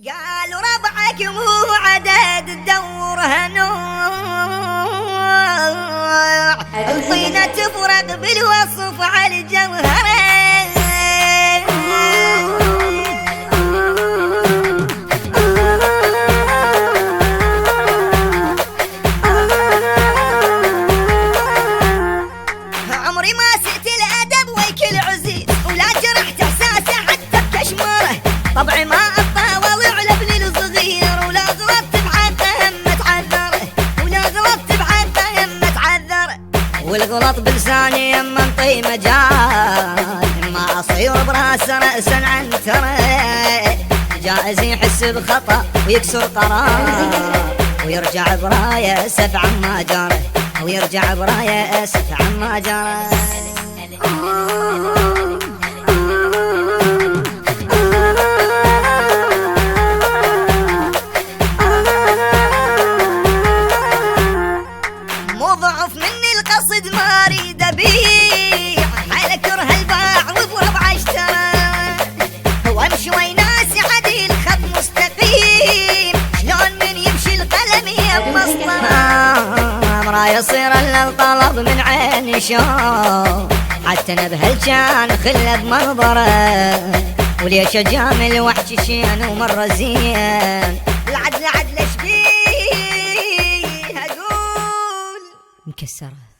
قالوا ربعك مو عدد تدور هنوع الطينة تفرق بالوصف على الجوهرة عمري ما سئت الأدب ويك العزيز ولا جرحت إحساسه حتى بكشماره طبعي ما أطاول على ابني الصغير ولا غلطت بحقه هم تعذره والغلط بلساني يما انطي مجال ما أصير براس رأسا عن ترى جائز يحس بخطأ ويكسر قرار ويرجع برايه أسف عما جاره ويرجع برايه أسف عما جاره مو ضعف مني القصد ما اريد ابيع على كره الباع وبربع اشترى وامشي ويناسي عديل خط مستقيم شلون من يمشي القلم يبسطه امرا يصير الا الطلب من عيني شوف حتى نبهل كان خله بمنظره وليش اجامل وحش شين ومره زين العدل عدل شبيه اقول مكسره